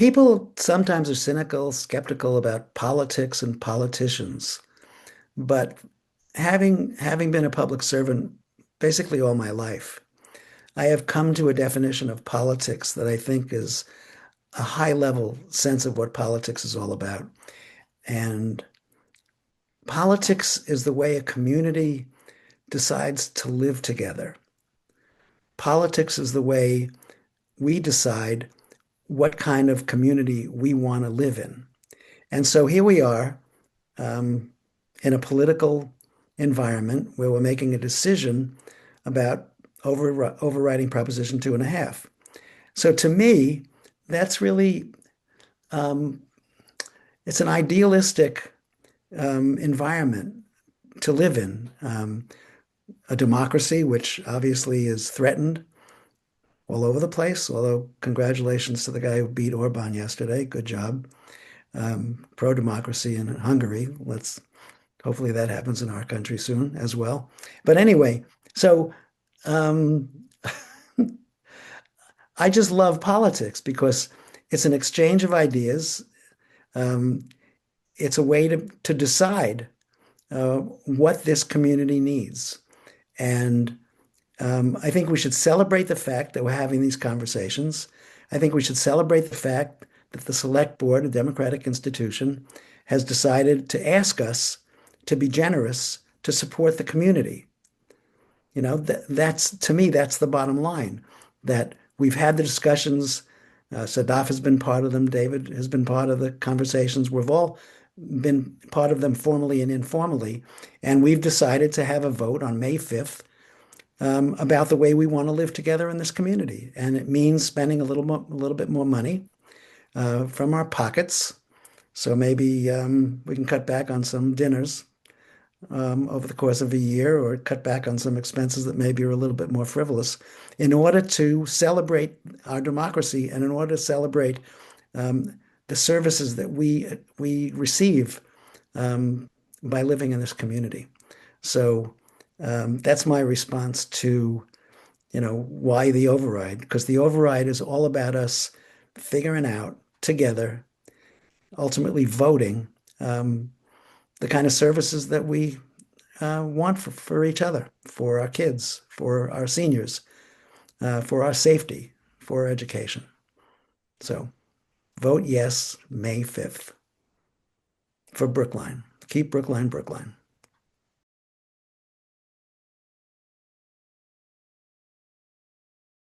People sometimes are cynical, skeptical about politics and politicians, but having been a public servant basically all my life, I have come to a definition of politics that I think is a high level sense of what politics is all about. And politics is the way a community decides to live together. Politics is the way we decide what kind of community we want to live in. And so here we are um, in a political environment where we're making a decision about overriding Proposition 2.5. So to me, that's really um, it's an idealistic environment to live in. A democracy, which obviously is threatened all over the place. Although congratulations to the guy who beat Orban yesterday. Good job. Pro-democracy in Hungary. Let's hopefully that happens in our country soon as well. But anyway, so um, I just love politics because it's an exchange of ideas. Um, it's a way to decide what this community needs. And I think we should celebrate the fact that we're having these conversations. I think we should celebrate the fact that the Select Board, a democratic institution, has decided to ask us to be generous to support the community. That's to me, that's the bottom line. That we've had the discussions. Sadaf has been part of them. David has been part of the conversations. We've all been part of them formally and informally. And we've decided to have a vote on May 5th about the way we want to live together in this community. And it means spending a little bit more money from our pockets. So maybe we can cut back on some dinners over the course of a year or cut back on some expenses that maybe are a little bit more frivolous in order to celebrate our democracy and in order to celebrate the services that we receive by living in this community. So that's my response to, why the override? Because the override is all about us figuring out together, ultimately voting the kind of services that we want for each other, for our kids, for our seniors, for our safety, for our education. So vote yes, May 5th for Brookline. Keep Brookline, Brookline.